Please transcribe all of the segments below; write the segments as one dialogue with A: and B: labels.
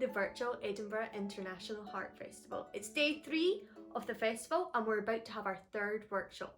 A: the virtual Edinburgh International Harp Festival. It's day 3 of the festival and we're about to have our 3rd workshop.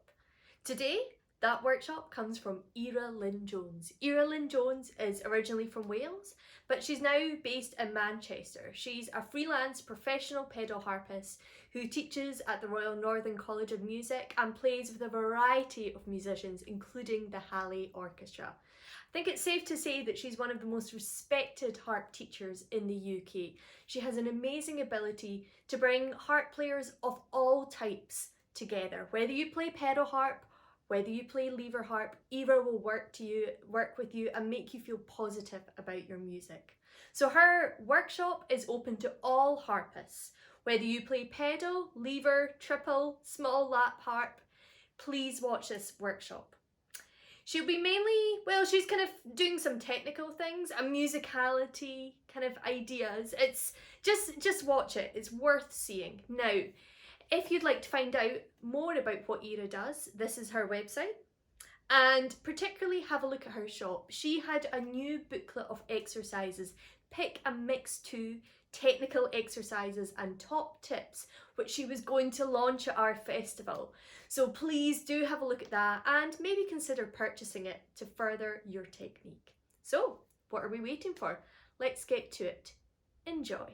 A: Today, that workshop comes from Eira Lynn Jones. Eira Lynn Jones is originally from Wales, but she's now based in Manchester. She's a freelance professional pedal harpist who teaches at the Royal Northern College of Music and plays with a variety of musicians, including the Halley Orchestra. I think it's safe to say that she's one of the most respected harp teachers in the UK. She has an amazing ability to bring harp players of all types together. Whether you play pedal harp, whether you play lever harp, Eira will work with you and make you feel positive about your music. So her workshop is open to all harpists. Whether you play pedal, lever, triple, small lap harp, please watch this workshop. She'll be she's kind of doing some technical things and musicality kind of ideas. It's just watch it, it's worth seeing. Now, if you'd like to find out more about what Eira does, this is her website. And particularly have a look at her shop. She had a new booklet of exercises, pick and mix 2 technical exercises and top tips, which she was going to launch at our festival. So please do have a look at that and maybe consider purchasing it to further your technique. So what are we waiting for? Let's get to it. Enjoy.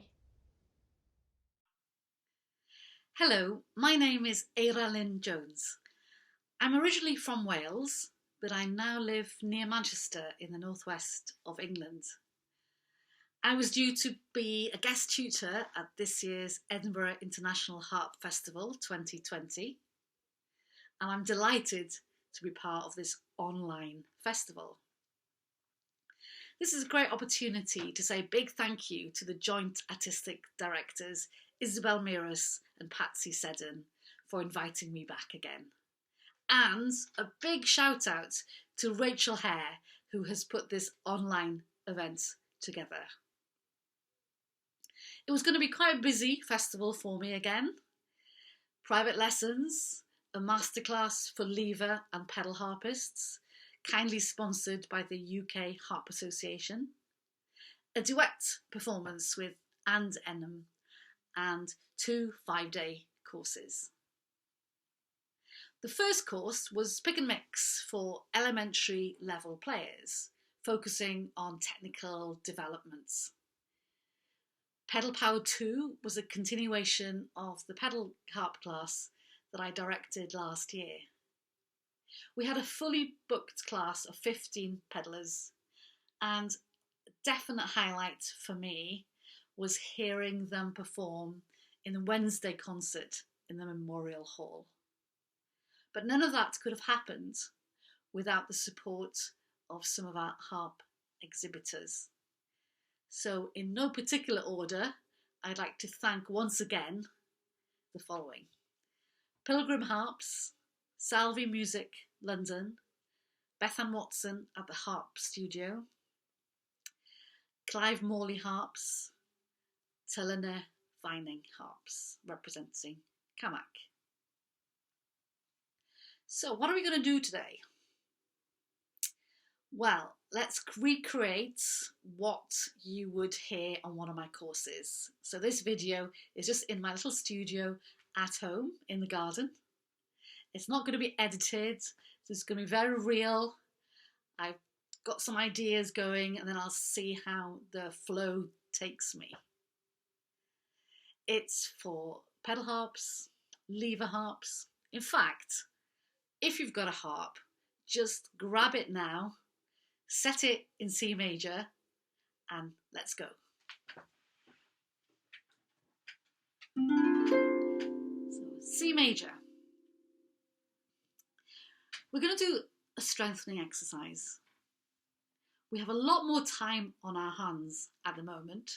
B: Hello, my name is Eira Lynn Jones. I'm originally from Wales, but I now live near Manchester in the northwest of England. I was due to be a guest tutor at this year's Edinburgh International Harp Festival 2020, and I'm delighted to be part of this online festival. This is a great opportunity to say a big thank you to the joint artistic directors Isabel Miras and Patsy Seddon for inviting me back again. And a big shout out to Rachel Hare, who has put this online event together. It was going to be quite a busy festival for me again. Private lessons, a masterclass for lever and pedal harpists, kindly sponsored by the UK Harp Association, a duet performance with And Enham, and 2 5-day courses. The first course was pick and mix for elementary level players, focusing on technical developments. Pedal Power 2 was a continuation of the pedal harp class that I directed last year. We had a fully booked class of 15 pedalers, and a definite highlight for me was hearing them perform in the Wednesday concert in the Memorial Hall. But none of that could have happened without the support of some of our harp exhibitors. So in no particular order, I'd like to thank once again the following: Pilgrim Harps, Salvi Music London, Bethan Watson at the Harp Studio, Clive Morley Harps, Telena Vining Harps, representing Camac. So what are we going to do today? Well, let's recreate what you would hear on one of my courses. So this video is just in my little studio at home in the garden. It's not going to be edited, so it's going to be very real. I've got some ideas going and then I'll see how the flow takes me. It's for pedal harps, lever harps. In fact, if you've got a harp, just grab it now, set it in C major, and let's go. So C major. We're going to do a strengthening exercise. We have a lot more time on our hands at the moment,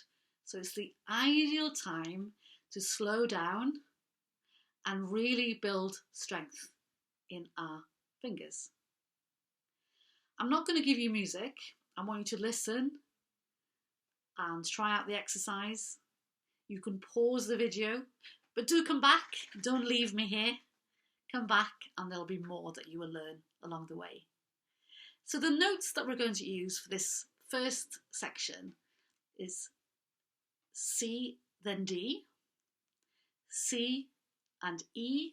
B: so it's the ideal time to slow down and really build strength in our fingers. I'm not going to give you music. I want you to listen and try out the exercise. You can pause the video, but do come back. Don't leave me here. Come back and there'll be more that you will learn along the way. So the notes that we're going to use for this first section is C, then D, C and E,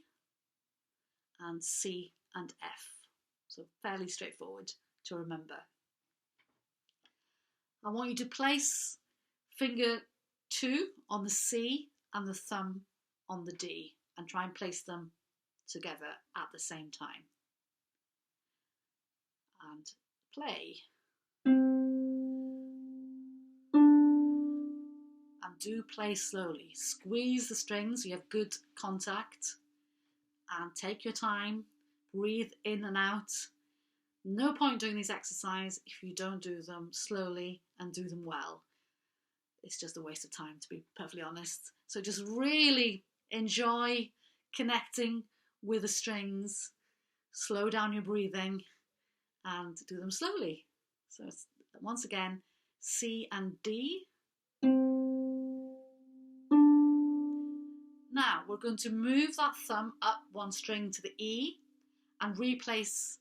B: and C and F. So fairly straightforward to remember. I want you to place finger 2 on the C and the thumb on the D, and try and place them together at the same time. And play. And do play slowly. Squeeze the strings so you have good contact, and take your time. Breathe in and out. No point doing these exercises if you don't do them slowly and do them well. It's just a waste of time, to be perfectly honest. So just really enjoy connecting with the strings. Slow down your breathing and do them slowly. So once again, C and D. Now we're going to move that thumb up one string to the E and replace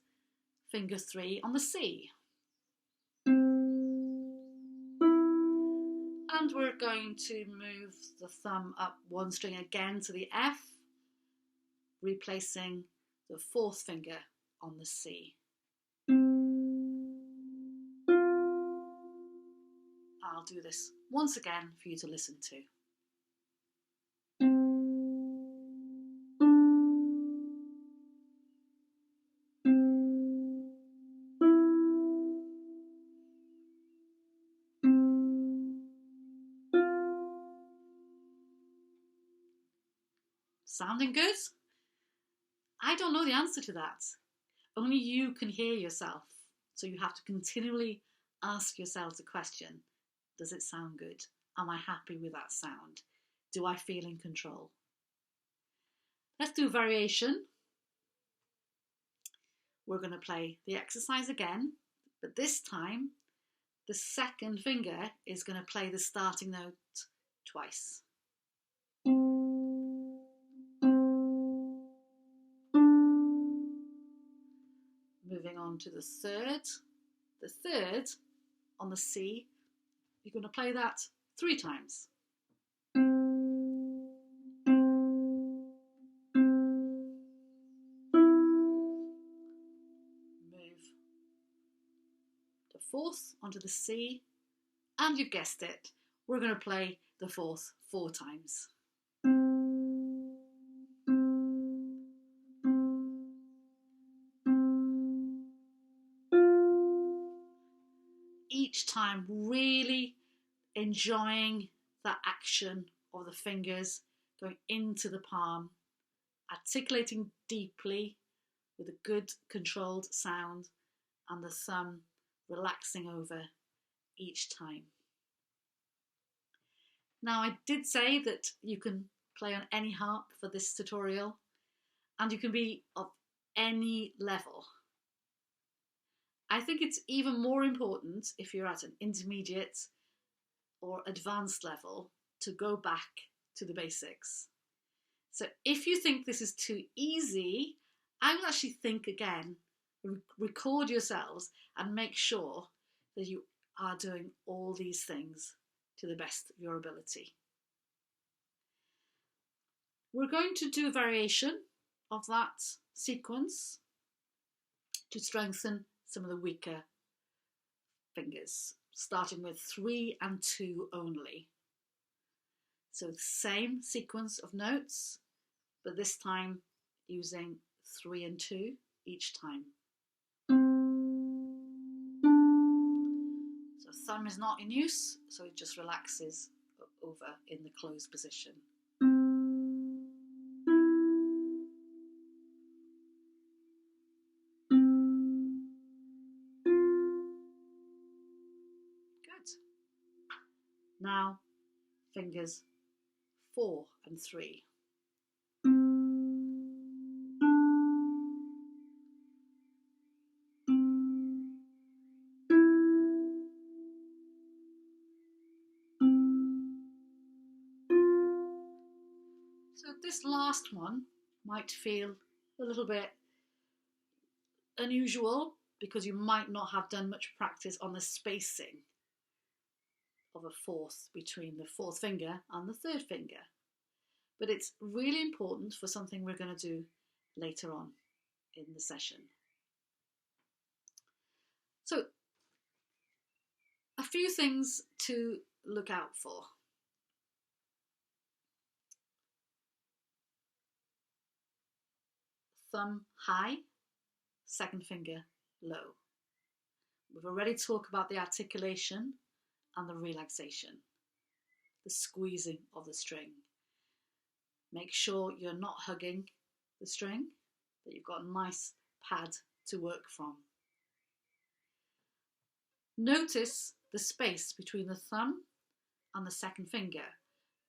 B: finger 3 on the C. And we're going to move the thumb up one string again to the F, replacing the 4th finger on the C. I'll do this once again for you to listen to. Sounding good? I don't know the answer to that. Only you can hear yourself. So you have to continually ask yourself the question, does it sound good? Am I happy with that sound? Do I feel in control? Let's do variation. We're going to play the exercise again, but this time the 2nd finger is going to play the starting note twice. Moving on to the 3rd. The 3rd on the C, you're going to play that 3 times. Move the 4th onto the C, and you've guessed it, we're going to play the 4th 4 times. Each time really enjoying that action of the fingers going into the palm, articulating deeply with a good controlled sound, and the thumb relaxing over each time. Now, I did say that you can play on any harp for this tutorial, and you can be of any level. I think it's even more important if you're at an intermediate or advanced level to go back to the basics. So if you think this is too easy, I would actually think again, record yourselves and make sure that you are doing all these things to the best of your ability. We're going to do a variation of that sequence to strengthen some of the weaker fingers, starting with 3 and 2 only. So the same sequence of notes, but this time using 3 and 2 each time. So thumb is not in use, so it just relaxes over in the closed position. Now, fingers 4 and 3. So this last one might feel a little bit unusual because you might not have done much practice on the spacing of a fourth between the fourth finger and the third finger. But it's really important for something we're going to do later on in the session. So, a few things to look out for. Thumb high, second finger low. We've already talked about the articulation and the relaxation, the squeezing of the string. Make sure you're not hugging the string, that you've got a nice pad to work from. Notice the space between the thumb and the second finger.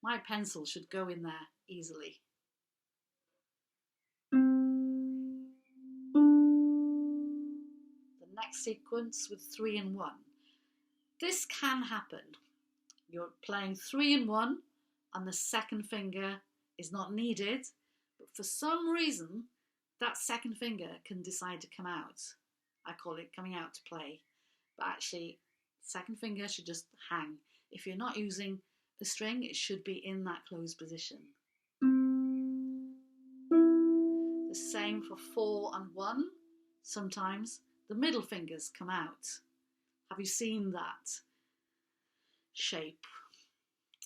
B: My pencil should go in there easily. The next sequence with 3 and 1. This can happen. You're playing 3 and 1 and the second finger is not needed, but for some reason that second finger can decide to come out. I call it coming out to play, but actually second finger should just hang. If you're not using a string, it should be in that closed position. The same for 4 and 1. Sometimes the middle fingers come out. Have you seen that shape?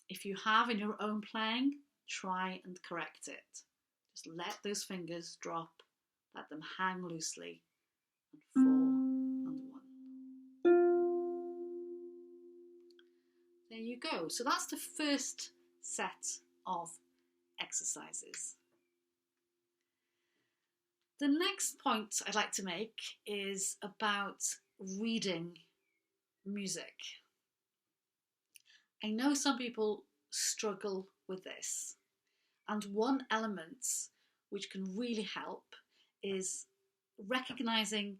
B: If you have in your own playing, try and correct it. Just let those fingers drop, let them hang loosely, and 4 and 1. There you go. So that's the first set of exercises. The next point I'd like to make is about reading music. I know some people struggle with this, and one element which can really help is recognizing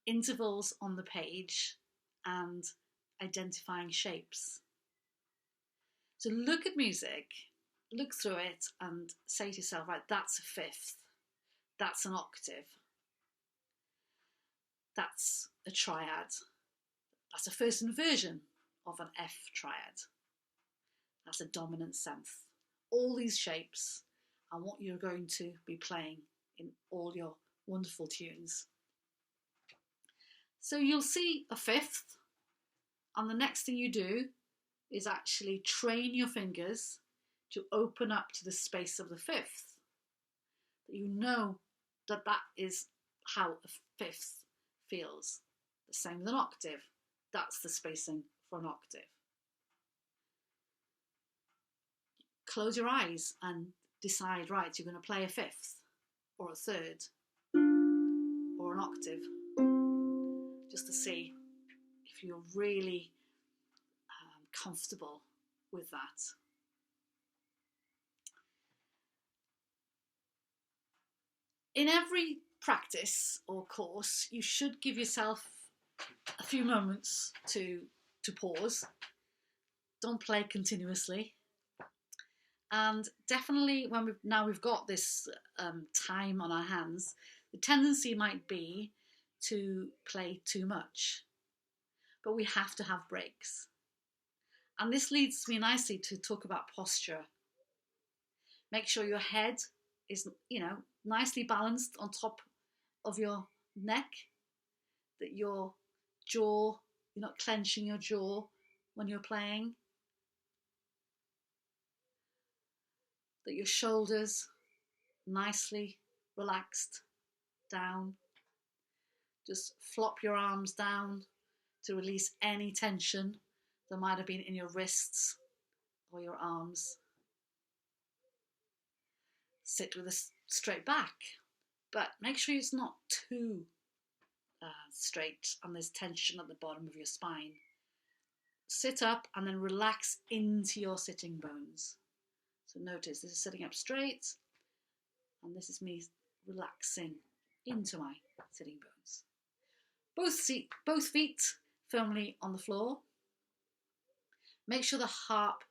B: intervals on the page and identifying shapes. So look at music, look through it and say to yourself, right, that's a fifth, that's an octave, that's a triad, that's a first inversion of an F triad, that's a dominant seventh. All these shapes are what you're going to be playing in all your wonderful tunes. So you'll see a fifth, and the next thing you do is actually train your fingers to open up to the space of the fifth. You know that that is how a fifth feels. The same with an octave. That's the spacing for an octave. Close your eyes and decide, right, you're going to play a fifth or a third or an octave, just to see if you're really comfortable with that. In every practice or course, you should give yourself a few moments to pause. Don't play continuously. And definitely when we've got this time on our hands, the tendency might be to play too much. But we have to have breaks. And this leads me nicely to talk about posture. Make sure your head is, nicely balanced on top of your neck, that your jaw, you're not clenching your jaw when you're playing, that your shoulders nicely relaxed down. Just flop your arms down to release any tension that might have been in your wrists or your arms. Sit with a straight back, but make sure it's not too straight and there's tension at the bottom of your spine. Sit up and then relax into your sitting bones. So notice this is sitting up straight and this is me relaxing into my sitting bones. Both feet firmly on the floor. Make sure the harp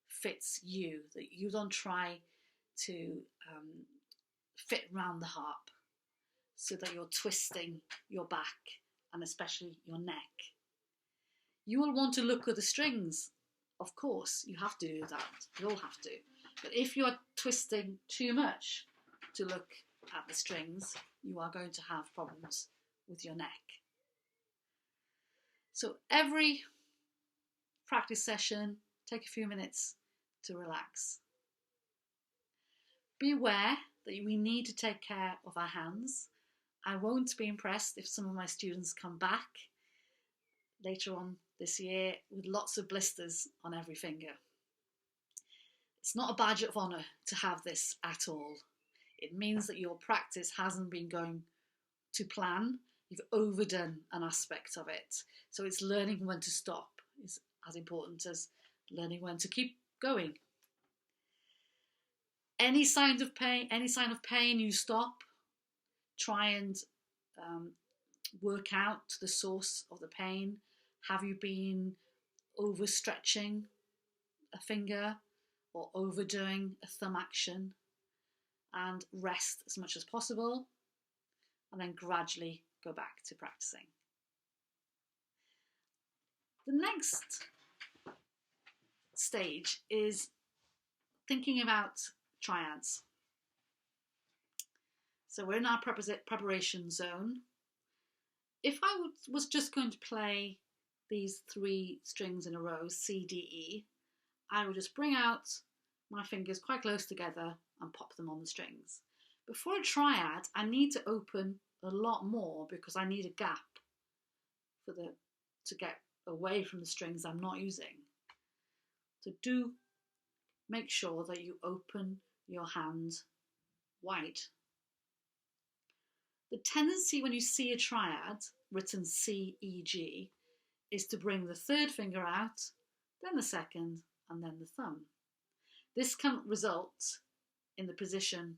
B: fits you, that you don't try to fit around the harp so that you're twisting your back and especially your neck. You will want to look at the strings of course, you have to do that. You all have to. But if you are twisting too much to look at the strings, you are going to have problems with your neck. So every practice session, take a few minutes to relax. Be aware that we need to take care of our hands. I won't be impressed if some of my students come back later on this year with lots of blisters on every finger. It's not a badge of honour to have this at all. It means that your practice hasn't been going to plan. You've overdone an aspect of it. So it's learning when to stop is as important as learning when to keep going. Any sign of pain, you stop. Try and work out the source of the pain. Have you been overstretching a finger or overdoing a thumb action? And rest as much as possible, and then gradually go back to practicing. The next stage is thinking about triads. So we're in our preparation zone. If I was just going to play these 3 strings in a row, C, D, E, I would just bring out my fingers quite close together and pop them on the strings. But for a triad, I need to open a lot more because I need a gap to get away from the strings I'm not using. So do make sure that you open your hand wide. The tendency when you see a triad written C, E, G is to bring the 3rd finger out, then the 2nd, and then the thumb. This can result in the position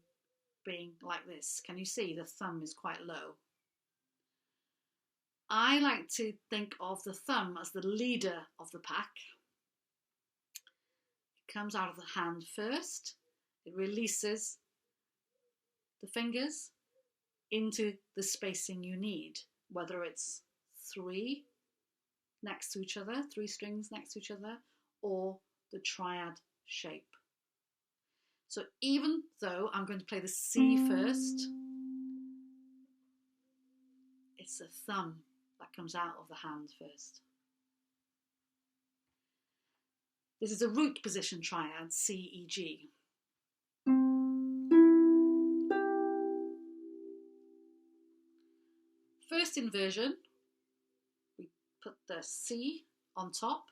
B: being like this. Can you see the thumb is quite low? I like to think of the thumb as the leader of the pack. It comes out of the hand first. It releases the fingers into the spacing you need, whether it's 3 next to each other, 3 strings next to each other, or the triad shape. So even though I'm going to play the C first, it's the thumb that comes out of the hand first. This is a root position triad, C, E, G. First inversion, we put the C on top,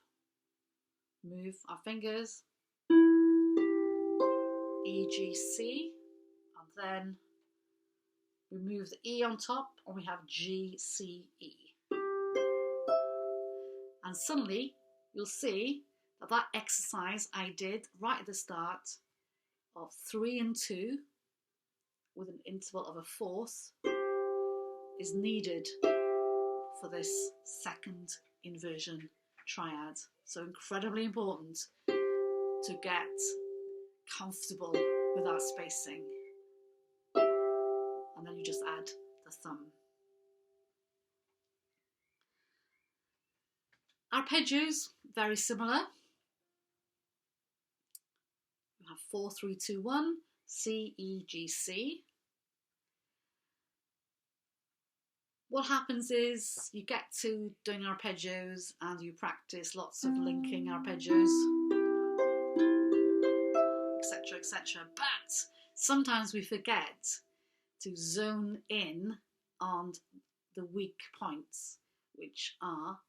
B: move our fingers, E, G, C, and then we move the E on top and we have G, C, E. And suddenly you'll see that that exercise I did right at the start of 3 and 2 with an interval of a 4th is needed for this second inversion triad. So incredibly important to get comfortable with our spacing. And then you just add the thumb. Arpeggios, very similar. You have 4, 3, 2, 1, C, E, G, C. What happens is you get to doing arpeggios and you practice lots of linking arpeggios, etc., etc. But sometimes we forget to zone in on the weak points, which are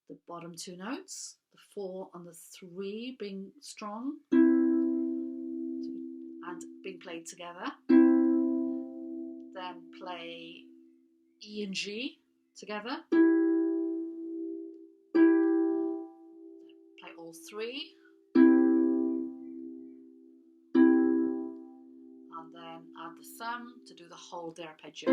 B: the bottom 2 notes, the 4 and the 3 being strong and being played together. Then play E and G together. Play all 3. And then add the thumb to do the whole arpeggio.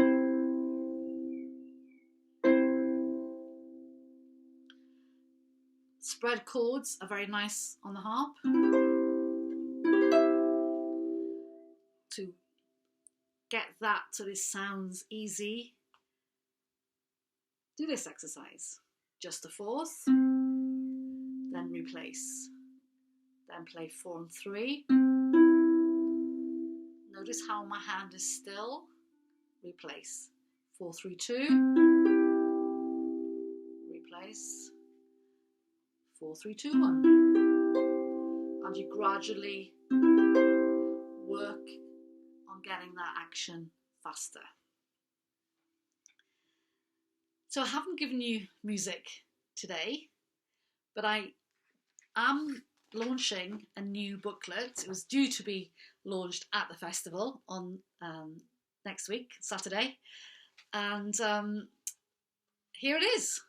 B: Spread chords are very nice on the harp. To get that so this sounds easy, do this exercise. Just the 4th, then replace. Then play 4 and 3. Notice how my hand is still. Replace. 4, 3, 2. Replace. 4, 3, 2, 1. And you gradually work on getting that action faster. So I haven't given you music today, but I am launching a new booklet. It was due to be launched at the festival on next week, Saturday. And here it is.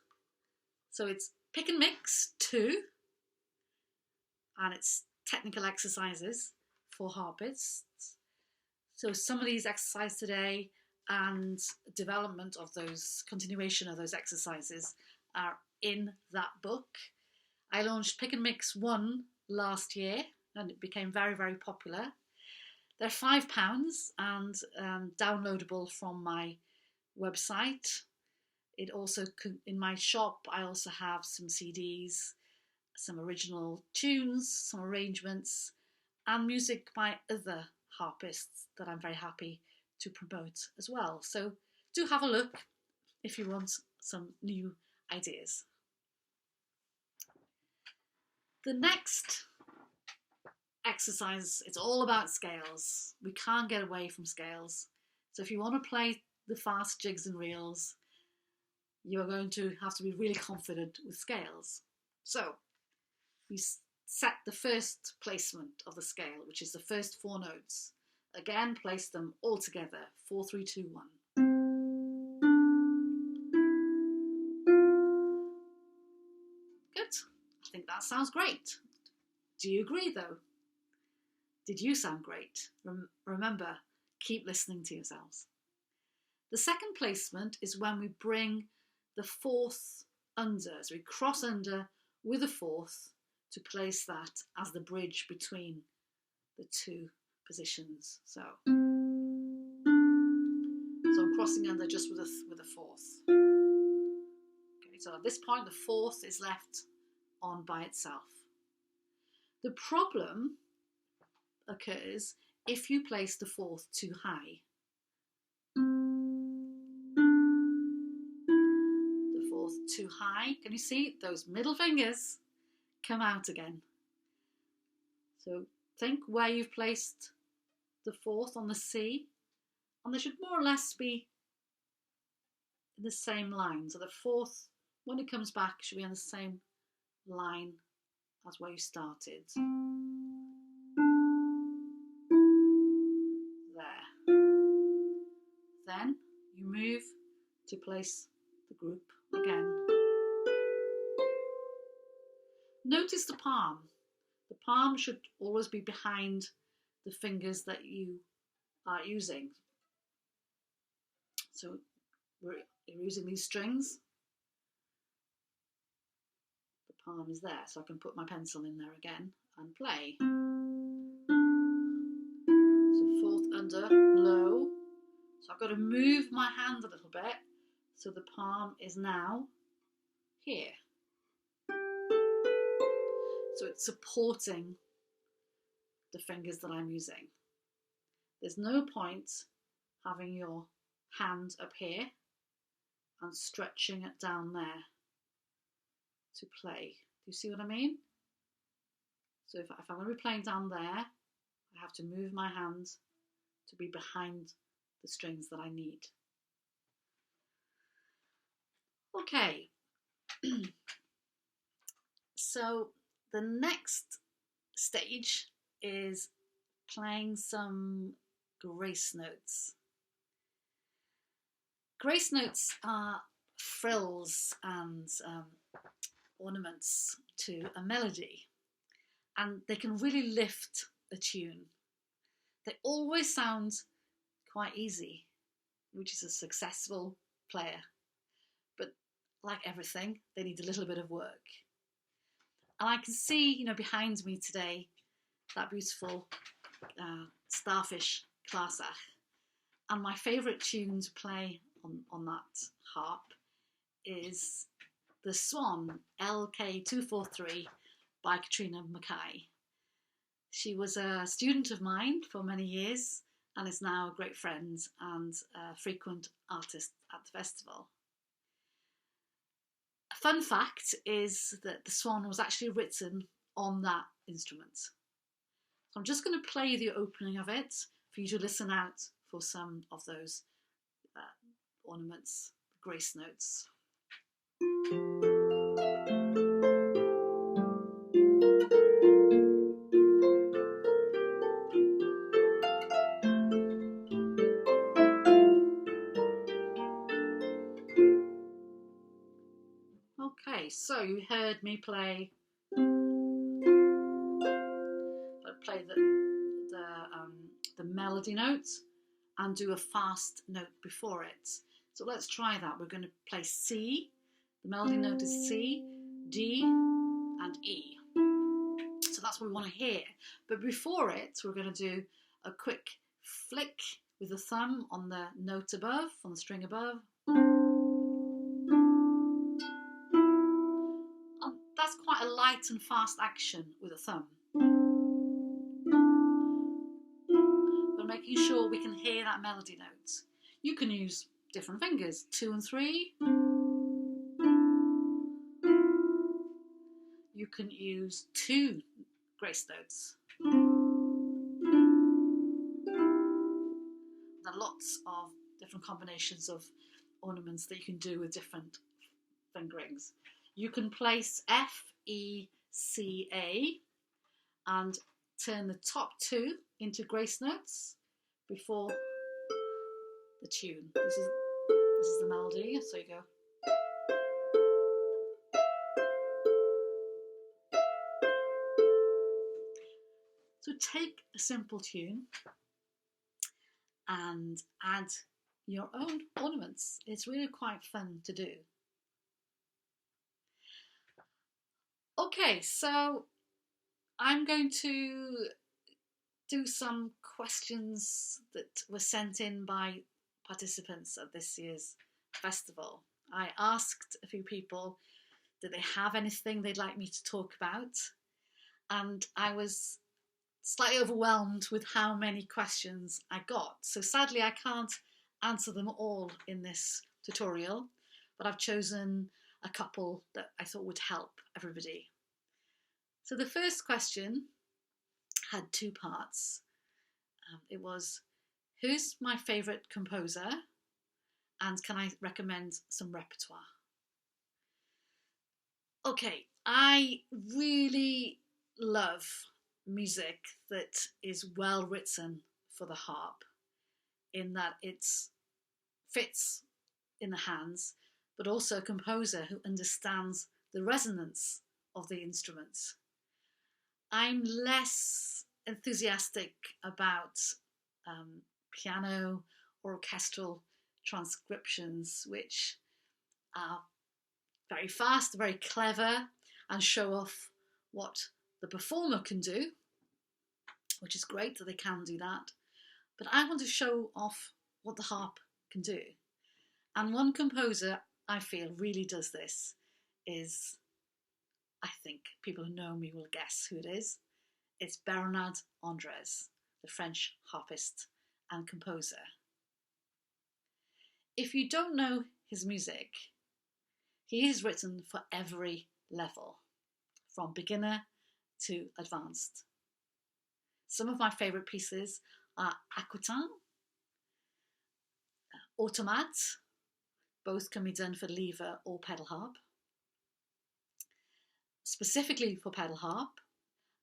B: So it's Pick and Mix 2, and it's technical exercises for harpists. So some of these exercises today and development of those, continuation of those exercises are in that book. I launched Pick and Mix 1 last year and it became very, very popular. They're £5 and downloadable from my website. It also, in my shop, I also have some CDs, some original tunes, some arrangements, and music by other harpists that I'm very happy to promote as well. So do have a look if you want some new ideas. The next exercise, it's all about scales. We can't get away from scales. So if you want to play the fast jigs and reels, you are going to have to be really confident with scales. So we set the first placement of the scale, which is the first 4 notes. Again, place them all together, 4, 3, 2, 1. Good. I think that sounds great. Do you agree though? Did you sound great? Remember, keep listening to yourselves. The second placement is when we bring the 4th under. So we cross under with a 4th to place that as the bridge between the 2 positions. So I'm crossing under just with a 4th. Okay, so at this point the 4th is left on by itself. The problem occurs if you place the 4th too high. The 4th too high, can you see those middle fingers come out again? So think where you've placed the 4th on the C, and they should more or less be in the same line. So the 4th, when it comes back, should be on the same line as where you started. There. Then you move to place the group again. Notice the palm. The palm should always be behind the fingers that you are using. So we're using these strings. The palm is there, so I can put my pencil in there again and play. So 4th under, low. So I've got to move my hand a little bit so the palm is now here. So it's supporting the fingers that I'm using. There's no point having your hand up here and stretching it down there to play. Do you see what I mean? So if I'm going to be playing down there, I have to move my hand to be behind the strings that I need. Okay, so the next stage is playing some grace notes. Grace notes are frills and ornaments to a melody, and they can really lift a tune. They always sound quite easy, which is a successful player, but like everything, they need a little bit of work. And I can see, behind me today, that beautiful starfish clarsach. And my favourite tune to play on that harp is the Swan LK243 by Katrina Mackay. She was a student of mine for many years and is now a great friend and a frequent artist at the festival. A fun fact is that the swan was actually written on that instrument. So I'm just going to play the opening of it for you to listen out for some of those ornaments, grace notes. Okay, so you heard me play the melody note and do a fast note before it. So let's try that. We're going to play C. The melody note is C, D, and E. So that's what we want to hear. But before it, we're going to do a quick flick with the thumb on the note above, on the string above. And that's quite a light and fast action with the thumb. But making sure we can hear that melody note. You can use different fingers, 2 and 3. You can use 2 grace notes. There are lots of different combinations of ornaments that you can do with different fingerings. You can place F, E, C, A and turn the top 2 into grace notes before the tune. This is the melody, so you go. So take a simple tune and add your own ornaments. It's really quite fun to do. Okay, so I'm going to do some questions that were sent in by participants at this year's festival. I asked a few people, did they have anything they'd like me to talk about? And I was slightly overwhelmed with how many questions I got. So sadly, I can't answer them all in this tutorial, but I've chosen a couple that I thought would help everybody. So the first question had 2 parts. It was, who's my favourite composer? And can I recommend some repertoire? Okay, I really love music that is well written for the harp, in that it fits in the hands, but also a composer who understands the resonance of the instruments. I'm less enthusiastic about piano or orchestral transcriptions, which are very fast, very clever, and show off what the performer can do, which is great that they can do that. But I want to show off what the harp can do. And one composer I feel really does this is, I think people who know me will guess who it is. It's Bernard Andrés, the French harpist and composer. If you don't know his music, he is written for every level, from beginner to advanced. Some of my favourite pieces are Aquitaine, Automate, both can be done for lever or pedal harp. Specifically for pedal harp,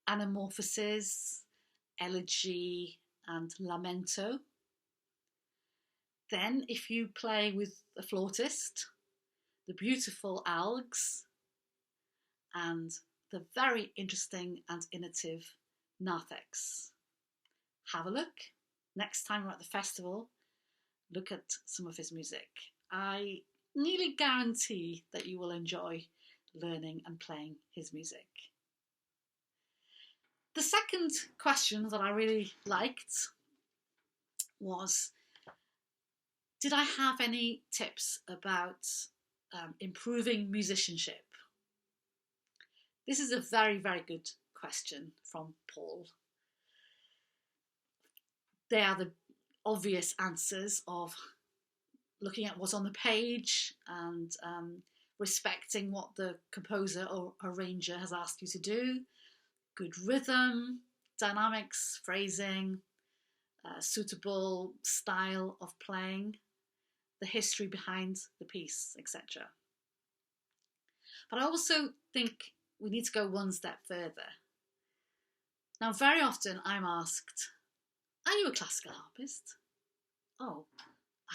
B: Anamorphosis, Elegy and Lamento. Then if you play with a flautist, the beautiful Algs and the very interesting and innovative Narthex. Have a look. Next time we're at the festival, look at some of his music. I nearly guarantee that you will enjoy learning and playing his music. The second question that I really liked was, did I have any tips about improving musicianship? This is a very, very good question from Paul. They are the obvious answers of looking at what's on the page and respecting what the composer or arranger has asked you to do. Good rhythm, dynamics, phrasing, suitable style of playing, the history behind the piece, etc. But I also think we need to go one step further. Now, very often I'm asked, are you a classical harpist? Oh,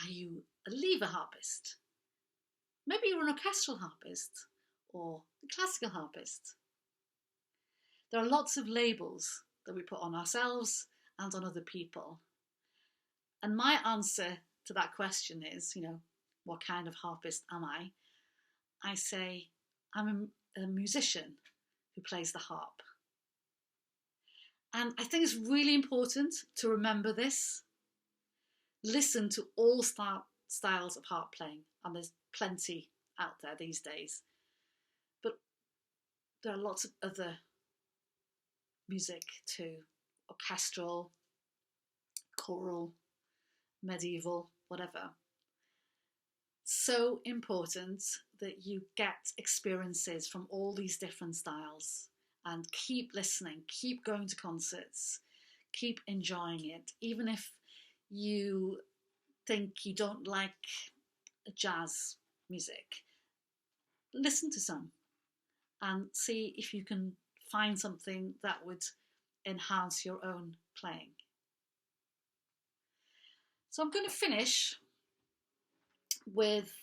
B: are you a lever harpist? Maybe you're an orchestral harpist or a classical harpist. There are lots of labels that we put on ourselves and on other people. And my answer to that question is, what kind of harpist am I? I say, I'm a musician who plays the harp. And I think it's really important to remember this. Listen to all styles of harp playing, and there's plenty out there these days. But there are lots of other music too, orchestral, choral, medieval, whatever. So important that you get experiences from all these different styles and keep listening, keep going to concerts, keep enjoying it. Even if you think you don't like jazz music, listen to some and see if you can find something that would enhance your own playing. So I'm going to finish with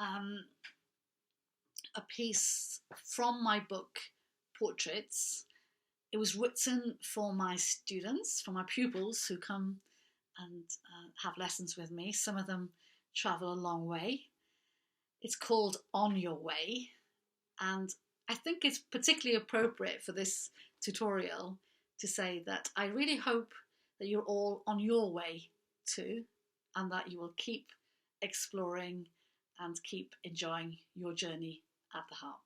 B: a piece from my book, Portraits. It was written for my students, for my pupils who come and have lessons with me. Some of them travel a long way. It's called On Your Way, and I think it's particularly appropriate for this tutorial to say that I really hope that you're all on your way too, and that you will keep exploring and keep enjoying your journey at the harp.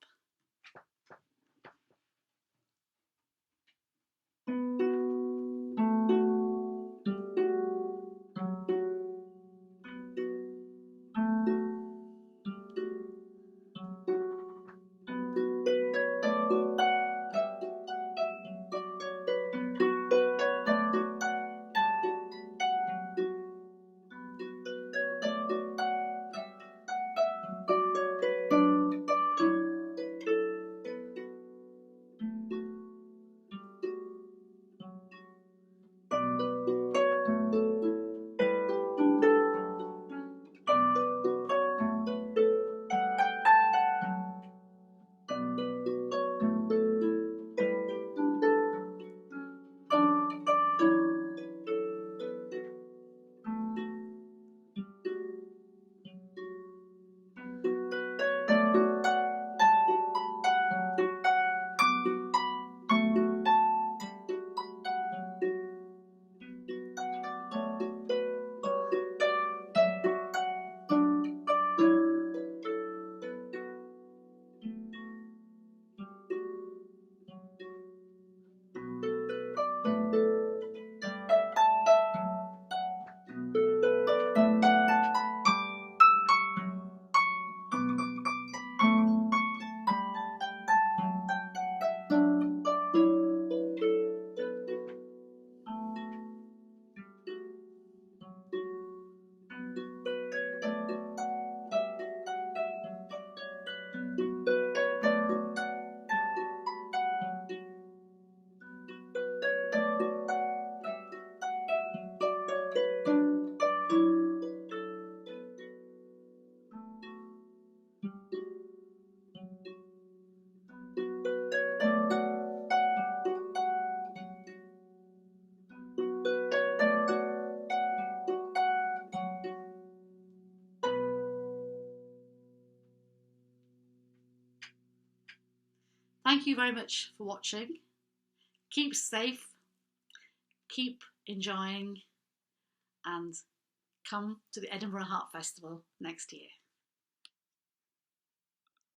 B: Thank you very much for watching. Keep safe, keep enjoying, and come to the Edinburgh Harp Festival next year.